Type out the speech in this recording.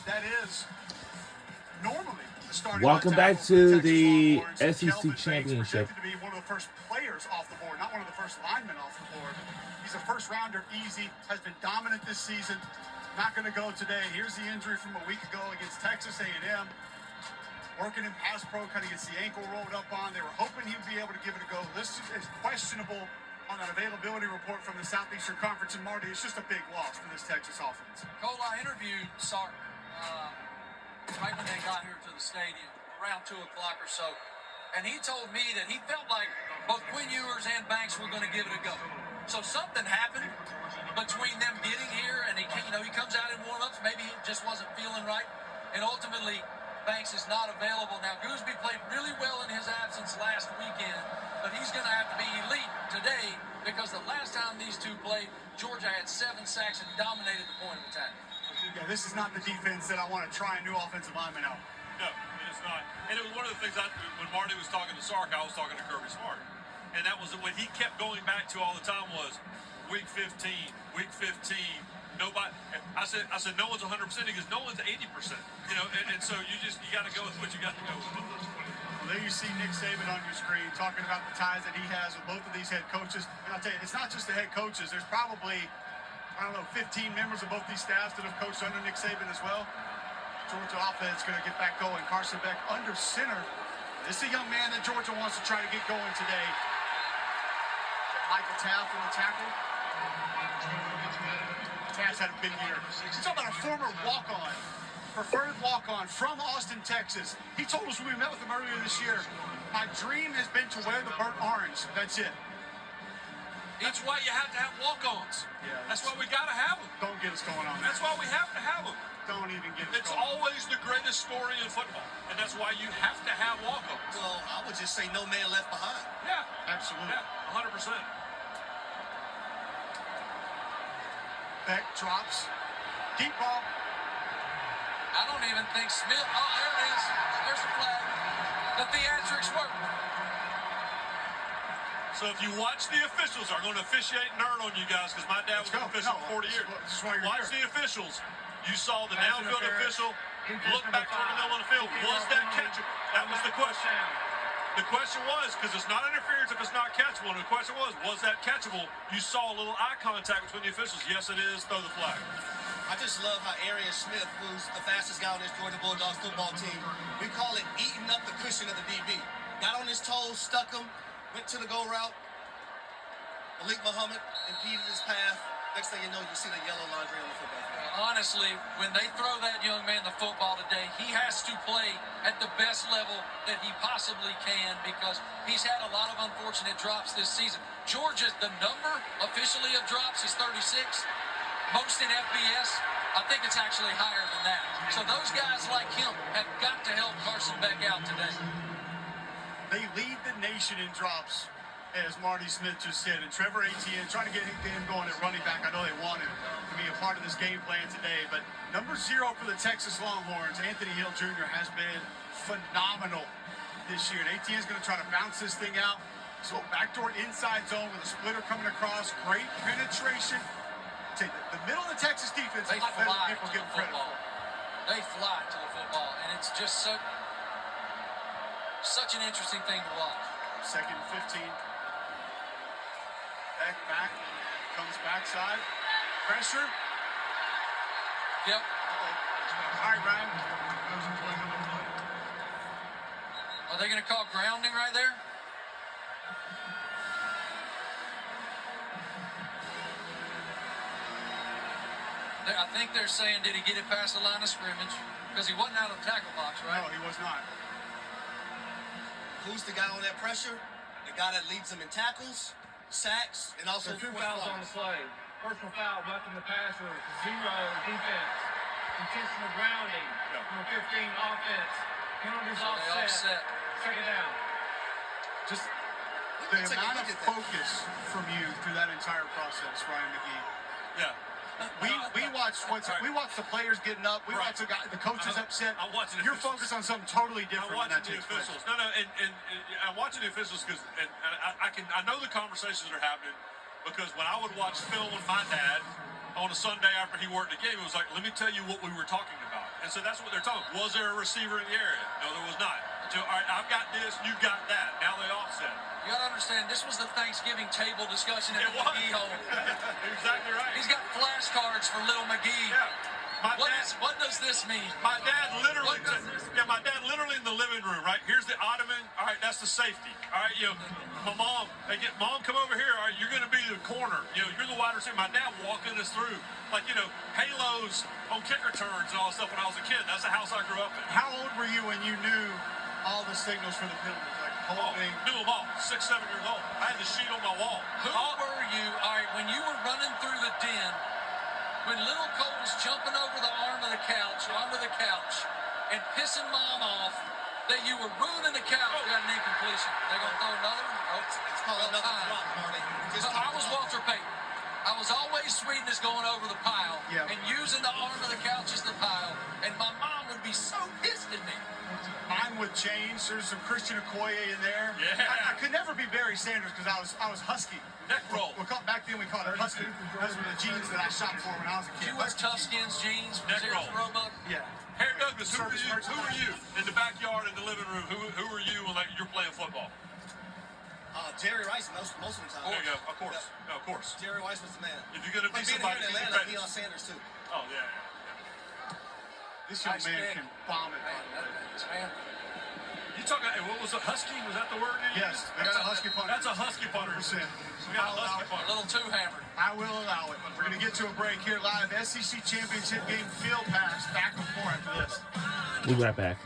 that is normally the starting Welcome left back tackle for to the Texas Longhorns. SEC Kelvin Banks Championship. projected to be one of the first players off the board, not one of the first linemen off the board. He's a first rounder, easy, has been dominant this season. Not going to go today. Here's the injury from a week ago against Texas A&M. Working in pass pro, kind of gets the ankle rolled up on. They were hoping he would be able to give it a go. Listed as questionable on that availability report from the Southeastern Conference. And Marty, it's just a big loss for this Texas offense. Cole, I interviewed Sark right when they got here to the stadium, around 2 o'clock or so. And he told me that he felt like both Quinn Ewers and Banks were going to give it a go. So something happened between them getting here, and he comes out in warm-ups. Maybe he just wasn't feeling right. And ultimately, Banks is not available. Now, Gooseby played really well in his absence last weekend, but he's going to have to be elite today because the last time these two played, Georgia had 7 sacks and dominated the point of attack. Yeah, this is not the defense that I want to try a new offensive lineman out. No, it is not. And it was one of the things when Marty was talking to Sark, I was talking to Kirby Smart. And that was what he kept going back to all the time was week 15, week 15. Nobody. I said, no one's 100%. He goes, no one's 80%. And so you got to go with what you got to go with. Well, there you see Nick Saban on your screen talking about the ties that he has with both of these head coaches. And I'll tell you, it's not just the head coaches. There's probably, 15 members of both these staffs that have coached under Nick Saban as well. Georgia offense going to get back going. Carson Beck under center. This is a young man that Georgia wants to try to get going today. Michael Taft on the tackle. Taft had a big year. He's talking about a former walk-on, preferred walk-on from Austin, Texas. He told us when we met with him earlier this year, my dream has been to wear the burnt orange. That's it. That's why you have to have walk-ons. Yeah, that's why we got to have them. Don't get us going on that. That's why we have to have them. Don't even get us It's going. always the greatest story in football, and that's why you have to have walk-ons. Well, I would just say no man left behind. Yeah. Absolutely. Yeah, 100%. Beck drops. Deep ball. I don't even think Smith. Oh, there it is. There's the flag. The theatrics work. So if you watch the officials, I'm going to officiate nerd on you guys because my dad was an official for 40 years. Watch the officials. You saw the downfield official look back toward the middle of the field. Was that catchable? That was the question. The question was, because it's not interference if it's not catchable, and the question was that catchable? You saw a little eye contact between the officials. Yes, it is. Throw the flag. I just love how Arian Smith, who's the fastest guy on this Georgia Bulldogs football team, we call it eating up the cushion of the DB. Got on his toes, stuck him, went to the go route. Malik Muhammad impeded his path. Next thing you know, you see the yellow laundry on the football field. Honestly, when they throw that young man the football today, he has to play at the best level that he possibly can because he's had a lot of unfortunate drops this season. Georgia's, the number officially of drops is 36. Most in FBS, I think it's actually higher than that. So those guys like him have got to help Carson Beck out today. They lead the nation in drops, as Marty Smith just said. And Trevor Etienne trying to get him going at running back. I know they want him to be a part of this game plan today. But number 0 for the Texas Longhorns, Anthony Hill Jr. has been phenomenal this year. And Etienne's going to try to bounce this thing out. So backdoor inside zone with a splitter coming across. Great penetration. The middle of the Texas defense is a lot better than people give credit for. They fly to the football, and it's just such an interesting thing to watch. Second and 15. Back, comes backside. Pressure. Yep. All right, Ryan. Are they going to call grounding right there? I think they're saying, did he get it past the line of scrimmage? Because he wasn't out of the tackle box, right? No, he was not. Who's the guy on that pressure? The guy that leads them in tackles, sacks, and also 2 fouls on the play. Personal foul, roughing the passer, 0 defense. Intentional grounding, number 15 offense. Penalties offset. Second down. Just the amount of focus from you through that entire process, Ryan McGee. Yeah. We watched the players getting up. We watched the coaches upset. I'm watching. You're focused on something totally different. I'm watching the officials. No, and I'm watching the officials because I know the conversations that are happening because when I would watch film with my dad on a Sunday after he worked the game, it was like, let me tell you what we were talking about. And so that's what they're talking. Was there a receiver in the area? No, there was not. So, all right, I've got this, you've got that. Now they offset. You got to understand, this was the Thanksgiving table discussion at It the was. McGee home. Exactly right. He's got flashcards for little McGee. Yeah. What does this mean? My dad literally in the living room, right? Here's the ottoman. All right, that's the safety. All right, my mom, mom, come over here. All right, you're going to be the corner. You're the wide receiver. My dad walking us through, halos on kicker turns and all that stuff when I was a kid. That's the house I grew up in. How old were you when you knew all the signals for the penalties? Like holding? Knew them all. 6, 7 years old. I had the sheet on my wall. Who were you? All right, when you were running through the den, when little Cole was jumping over the arm of the couch, onto the couch, and pissing mom off that you were ruining the couch, you got an incompletion. They're going to throw another one? Nope. It's called another drop, Marty. But I was Walter Payton. I was always sweet as going over the pile and using the arm of the couch as the pile, and my mom would be so pissed at me. Mine would change. There's some Christian Okoye in there. Yeah. I could never be Barry Sanders because I was husky. Neck roll. Back then we called it husky. Those were the jeans that I shot for when I was a kid. You wear tough skins jeans, Neck zero roll. throwback. Yeah. Harry Douglas, who were you in the backyard, in the living room? Who were you when you're playing football? Jerry Rice most of the time. There you go. Of course. Yeah. No, of course. Jerry Rice was the man. If you're going to be Being somebody, here in Atlanta, Deion Sanders too. Oh, yeah. This young Nice man pick. can bomb it. Man. You talking? What was it? Husky? Was that the word? Yes, that's a husky punter. That's a husky punter. 100%. We got a husky A punter. little too hammered. I will allow it. We're going to get to a break here live. SEC Championship Game Field Pass. Back with more after this. We'll be right back.